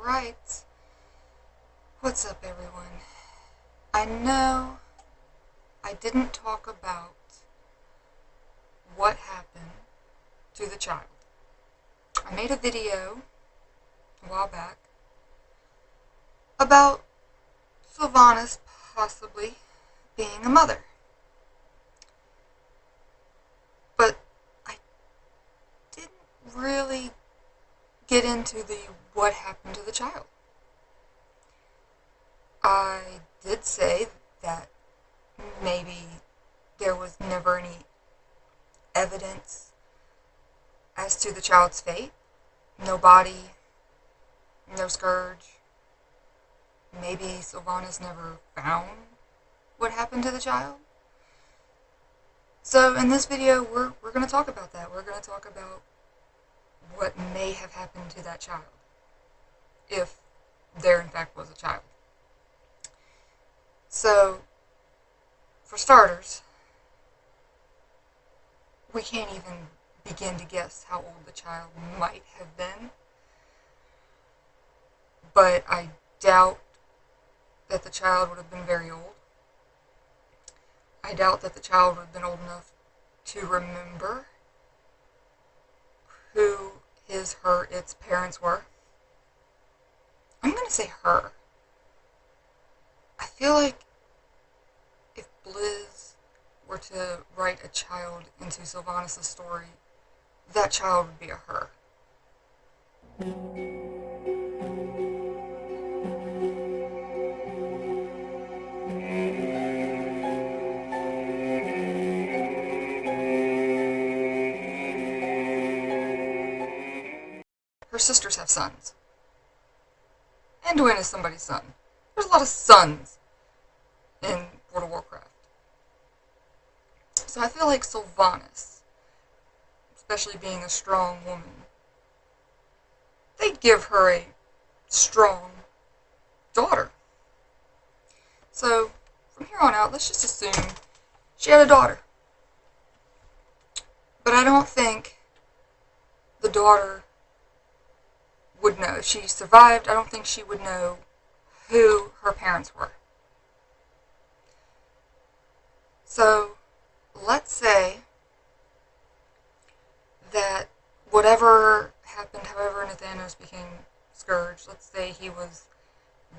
Alright, what's up everyone? I know I didn't talk about what happened to the child. I made a video a while back about Sylvanas possibly being a mother. But I didn't really get into the what happened to the child. I did say that maybe there was never any evidence as to the child's fate. No body, no scourge. Maybe Sylvanas never found what happened to the child. So in this video, we're going to talk about that. We're going to talk about what may have happened to that child, if there in fact was a child. So, for starters, we can't even begin to guess how old the child might have been. But I doubt that the child would have been very old. I doubt that the child would have been old enough to remember who its parents were. I'm going to say her. I feel like if Blizz were to write a child into Sylvanas' story, that child would be a her. Her sisters have sons. Anduin is somebody's son. There's a lot of sons in World of Warcraft. So I feel like Sylvanas, especially being a strong woman, they'd give her a strong daughter. So from here on out, let's just assume she had a daughter. But I don't think the daughter would know. If she survived, I don't think she would know who her parents were. So, let's say that whatever happened, however Nathanos became Scourge, let's say he was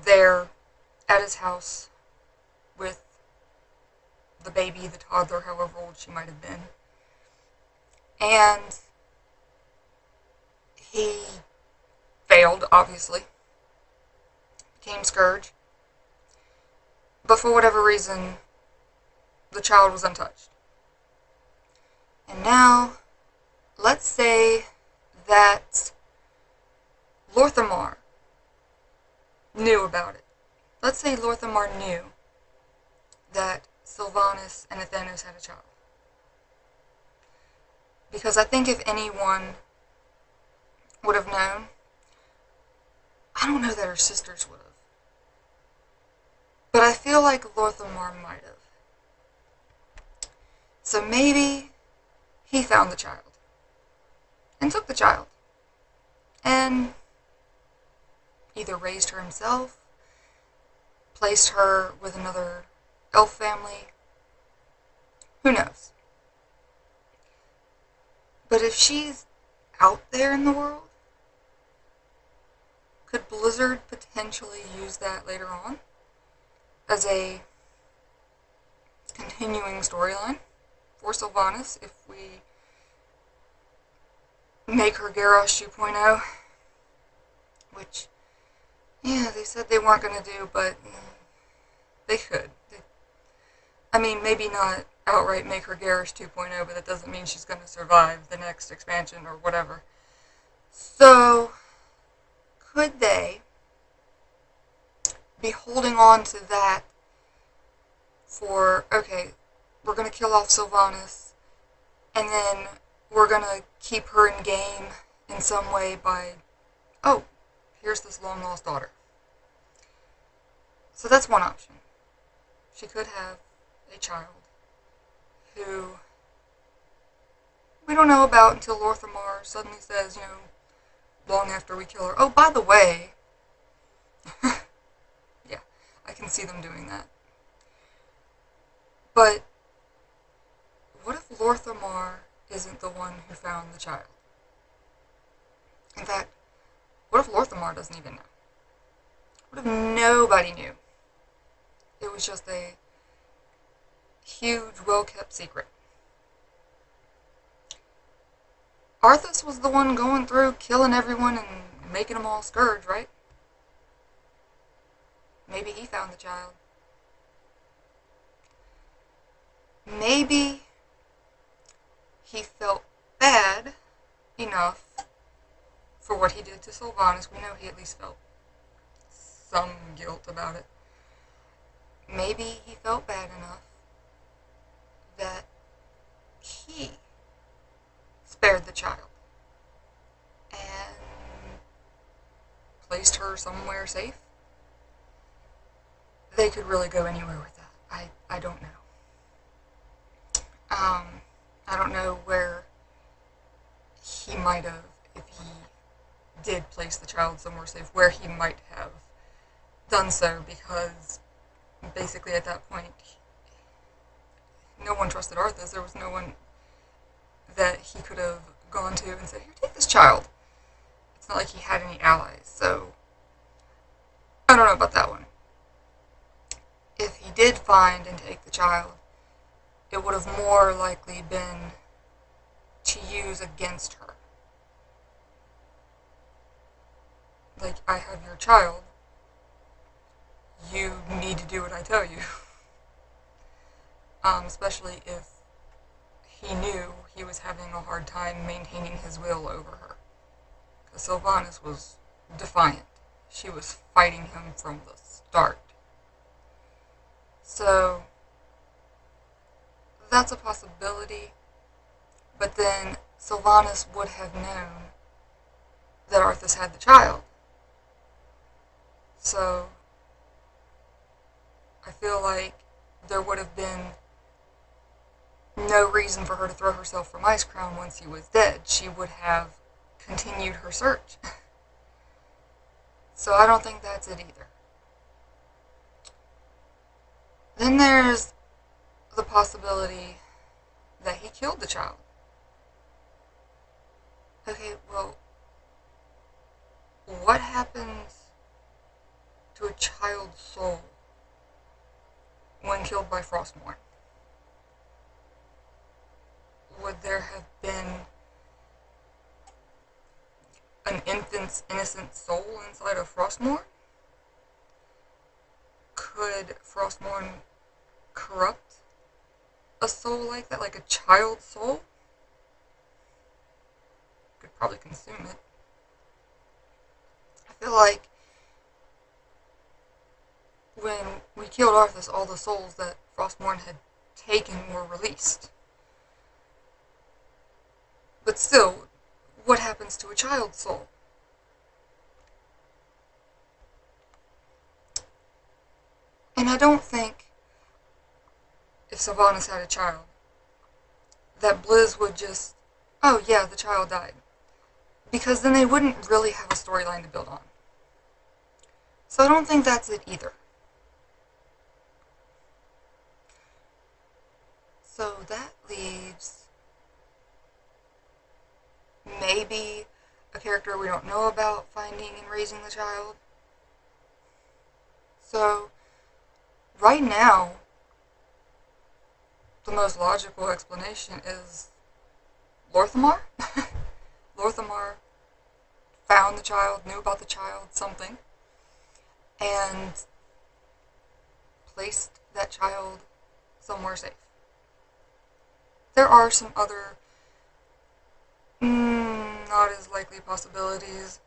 there at his house with the baby, the toddler, however old she might have been, and he failed, obviously, became Scourge, but for whatever reason, the child was untouched. And now, let's say that Lorthamar knew about it. Let's say Lorthamar knew that Sylvanas and Nathanos had a child. Because I think if anyone would have known, I don't know that her sisters would have. But I feel like Lorthamar might have. So maybe he found the child. And took the child. And either raised her himself, placed her with another elf family. Who knows? But if she's out there in the world, could Blizzard potentially use that later on as a continuing storyline for Sylvanas if we make her Garrosh 2.0? Which, yeah, they said they weren't going to do, but they could. I mean, maybe not outright make her Garrosh 2.0, but that doesn't mean she's going to survive the next expansion or whatever. So, could they be holding on to that for, okay, we're going to kill off Sylvanas, and then we're going to keep her in game in some way by, oh, here's this long-lost daughter. So that's one option. She could have a child who we don't know about until Lorthamar suddenly says, long after we kill her, oh, by the way, Yeah, I can see them doing that. But what if Lorthamar isn't the one who found the child? In fact, what if Lorthamar doesn't even know? What if nobody knew? It was just a huge, well-kept secret. Arthas was the one going through, killing everyone and making them all scourge, right? Maybe he found the child. Maybe he felt bad enough for what he did to Sylvanas. We know he at least felt some guilt about it. Maybe he felt bad enough that he spared the child and placed her somewhere safe. They could really go anywhere with that. I don't know. I don't know where he might have, if he did place the child somewhere safe, where he might have done so, because basically at that point, no one trusted Arthas. There was no one that he could have gone to and said, here, take this child. It's not like he had any allies, so I don't know about that one. If he did find and take the child, it would have more likely been to use against her. Like, I have your child. You need to do what I tell you. Especially if he knew he was having a hard time maintaining his will over her. Because Sylvanas was defiant. She was fighting him from the start. So, that's a possibility. But then Sylvanas would have known that Arthas had the child. So, I feel like there would have been no reason for her to throw herself from Icecrown once he was dead. She would have continued her search. So I don't think that's it either. Then there's the possibility that he killed the child. Okay, well, what happens to a child's soul when killed by Frostmourne? Would there have been an infant's innocent soul inside of Frostmourne? Could Frostmourne corrupt a soul like that, like a child's soul? Could probably consume it. I feel like when we killed Arthas, all the souls that Frostmourne had taken were released. But still, what happens to a child's soul? And I don't think, if Sylvanas had a child, that Blizz would just, oh yeah, the child died. Because then they wouldn't really have a storyline to build on. So I don't think that's it either. So that leaves maybe a character we don't know about finding and raising the child. So, right now, the most logical explanation is Lorthamar. Lorthamar found the child, knew about the child, something, and placed that child somewhere safe. There are some other not as likely possibilities.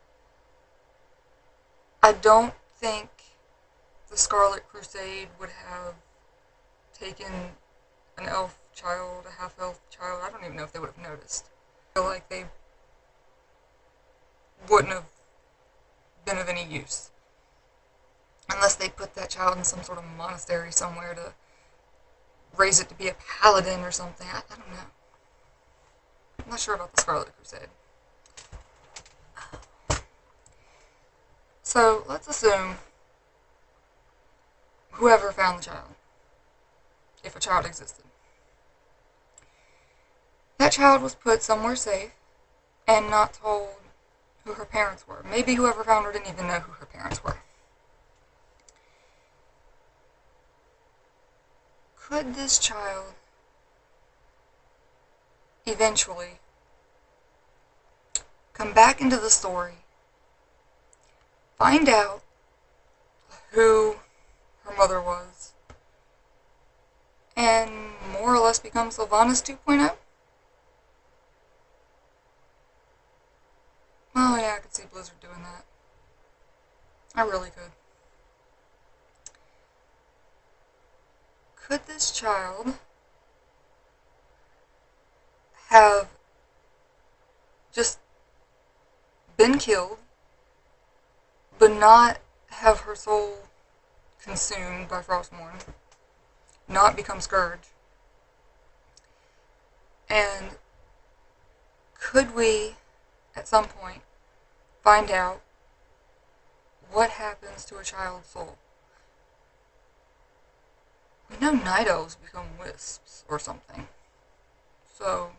I don't think the Scarlet Crusade would have taken an elf child, a half-elf child. I don't even know if they would have noticed. I feel like they wouldn't have been of any use. Unless they put that child in some sort of monastery somewhere to raise it to be a paladin or something. I don't know. I'm not sure about the Scarlet Crusade. So, let's assume whoever found the child, if a child existed. That child was put somewhere safe and not told who her parents were. Maybe whoever found her didn't even know who her parents were. Could this child eventually come back into the story, find out who her mother was, and more or less become Sylvanas 2.0? Oh yeah, I could see Blizzard doing that. I really could. Could this child have just been killed, but not have her soul consumed by Frostmourne, not become Scourge? And could we, at some point, find out what happens to a child's soul? We know night elves become wisps or something. So,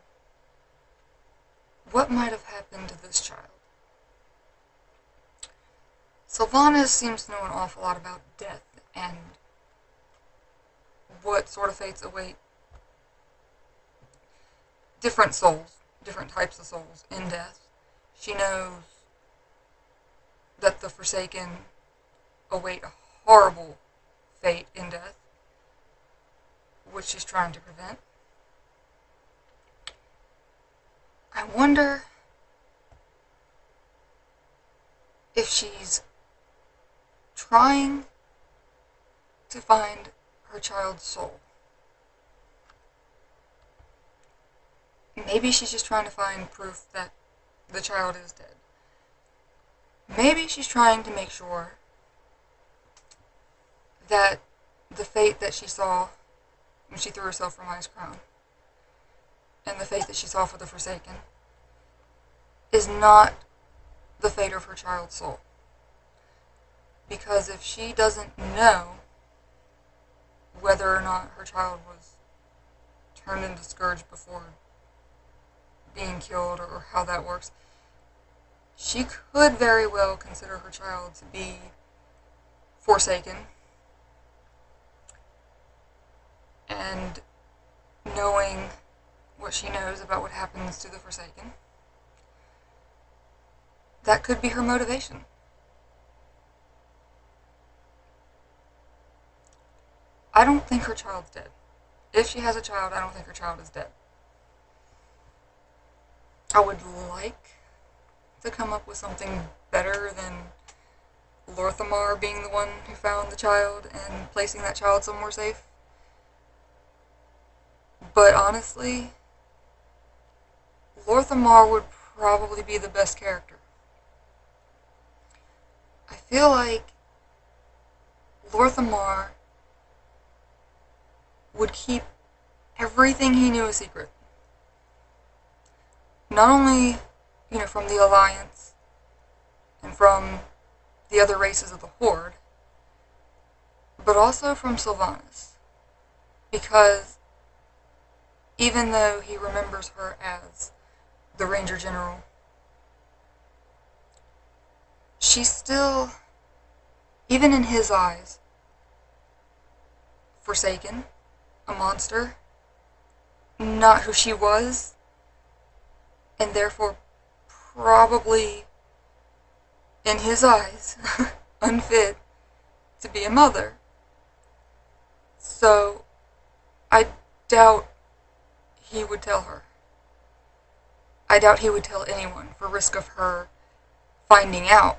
what might have happened to this child? Sylvanas seems to know an awful lot about death and what sort of fates await different souls, different types of souls in death. She knows that the Forsaken await a horrible fate in death, which she's trying to prevent. I wonder if she's trying to find her child's soul. Maybe she's just trying to find proof that the child is dead. Maybe she's trying to make sure that the fate that she saw when she threw herself from Ice Crown, and the fate that she saw for the Forsaken, is not the fate of her child's soul. Because if she doesn't know whether or not her child was turned into Scourge before being killed, or how that works, she could very well consider her child to be Forsaken. And knowing what she knows about what happens to the Forsaken, that could be her motivation. I don't think her child's dead. If she has a child, I don't think her child is dead. I would like to come up with something better than Lorthamar being the one who found the child and placing that child somewhere safe. But honestly, Lorthamar would probably be the best character. I feel like Lorthamar would keep everything he knew a secret. Not only, from the Alliance and from the other races of the Horde, but also from Sylvanas. Because even though he remembers her as the Ranger General, she's still, even in his eyes, Forsaken, a monster, not who she was, and therefore probably, in his eyes, unfit to be a mother. So, I doubt he would tell her. I doubt he would tell anyone, for risk of her finding out.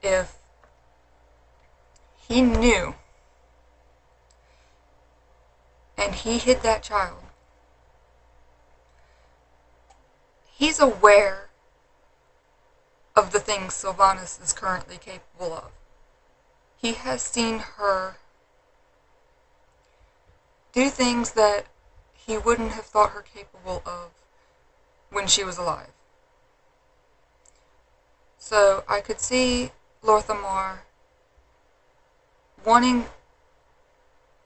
If he knew and he hid that child, he's aware of the things Sylvanas is currently capable of. He has seen her do things that he wouldn't have thought her capable of when she was alive. So I could see Lorthamar wanting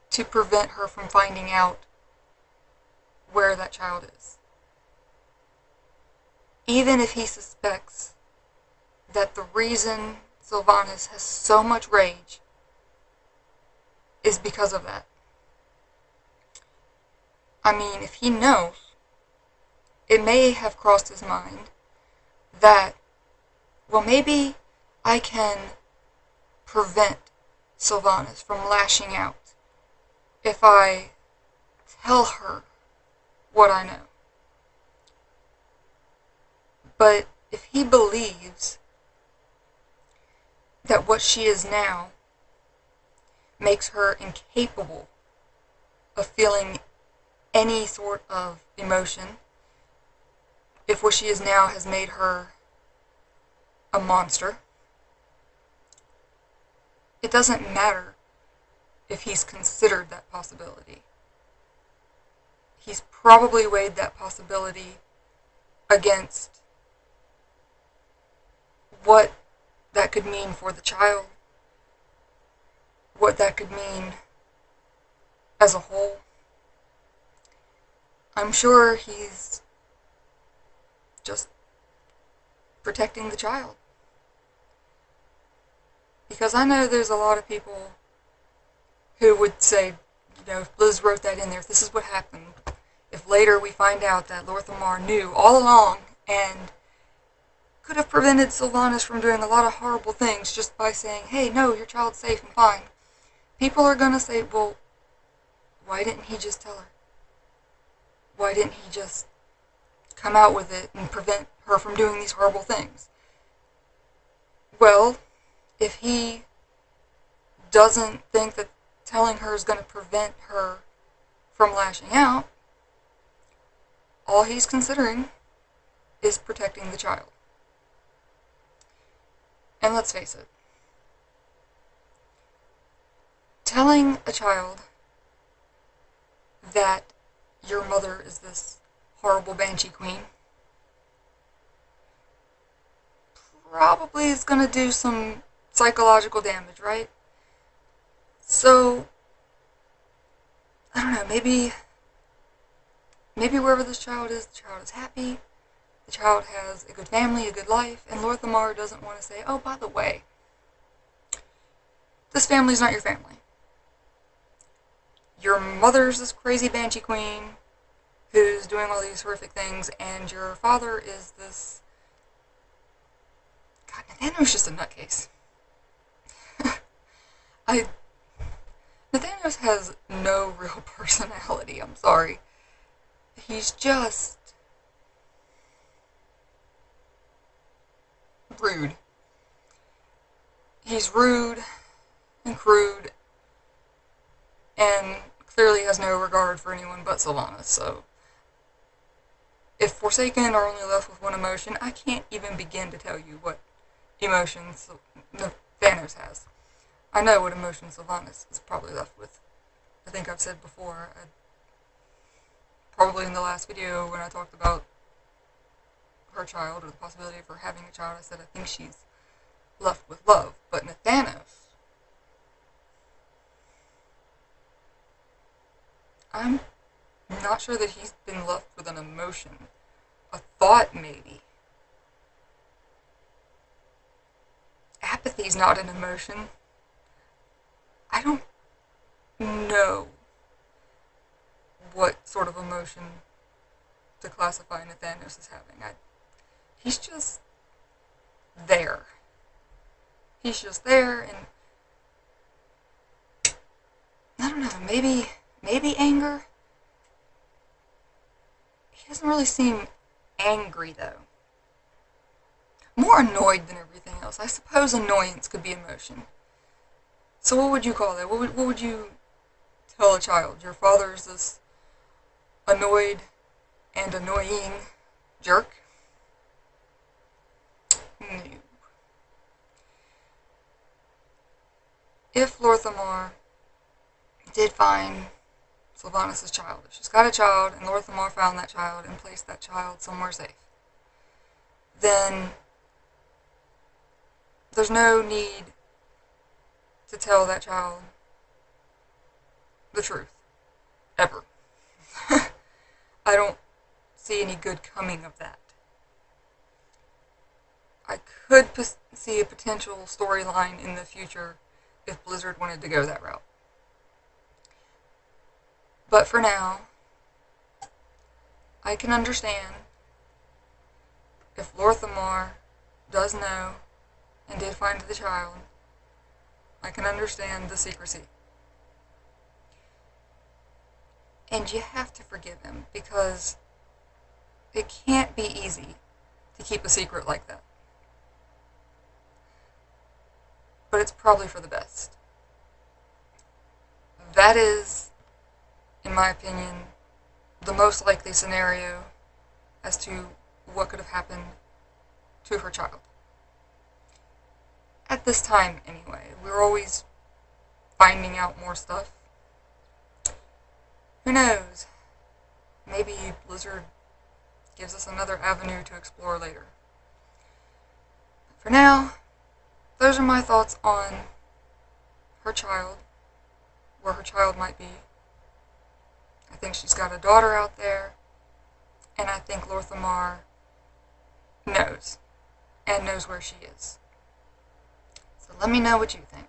to prevent her from finding out where that child is. Even if he suspects that the reason Sylvanas has so much rage is because of that. I mean, if he knows, it may have crossed his mind that, well, maybe I can prevent Sylvanas from lashing out if I tell her what I know. But if he believes that what she is now makes her incapable of feeling any sort of emotion, if what she is now has made her a monster, it doesn't matter if he's considered that possibility. He's probably weighed that possibility against what that could mean for the child, what that could mean as a whole. I'm sure he's just protecting the child. Because I know there's a lot of people who would say, you know, if Liz wrote that in there, if this is what happened, if later we find out that Lorthamar knew all along and could have prevented Sylvanas from doing a lot of horrible things just by saying, hey, no, your child's safe and fine. People are going to say, well, why didn't he just tell her? Why didn't he just come out with it and prevent her from doing these horrible things? Well, if he doesn't think that telling her is going to prevent her from lashing out, all he's considering is protecting the child. And let's face it, telling a child that your mother is this horrible banshee queen probably is going to do some psychological damage, right? So, I don't know, maybe wherever this child is, the child is happy, the child has a good family, a good life, and Lorthamar doesn't want to say, oh, by the way, this family's not your family. Your mother's this crazy banshee queen who's doing all these horrific things, and your father is this... God, Nathaniel's just a nutcase. Nathaniel has no real personality, I'm sorry. He's just... rude. He's rude and crude and clearly has no regard for anyone but Sylvanas, so if Forsaken are only left with one emotion, I can't even begin to tell you what emotions Thanos has. I know what emotion Sylvanas is probably left with. I think I've said before, probably in the last video when I talked about her child, or the possibility of her having a child, I said I think she's left with love. But Nathanos, I'm not sure that he's been left with an emotion. A thought, maybe. Apathy's not an emotion. I don't know what sort of emotion to classify Nathanos as having. He's just there. He's just there, and I don't know, maybe anger? He doesn't really seem angry, though. More annoyed than everything else. I suppose annoyance could be emotion. So what would you call that? What would you tell a child? Your father's this annoyed and annoying jerk? No. If Lorthamar did find Sylvanas' child, if she's got a child and Lorthamar found that child and placed that child somewhere safe, then there's no need to tell that child the truth. Ever. I don't see any good coming of that. I could see a potential storyline in the future if Blizzard wanted to go that route. But for now, I can understand if Lorthamar does know and did find the child. I can understand the secrecy. And you have to forgive him because it can't be easy to keep a secret like that. But it's probably for the best. That is, in my opinion, the most likely scenario as to what could have happened to her child. At this time, anyway. We're always finding out more stuff. Who knows? Maybe Blizzard gives us another avenue to explore later. For now, those are my thoughts on her child, where her child might be. I think she's got a daughter out there, and I think Lorthamar knows, and knows where she is. So let me know what you think.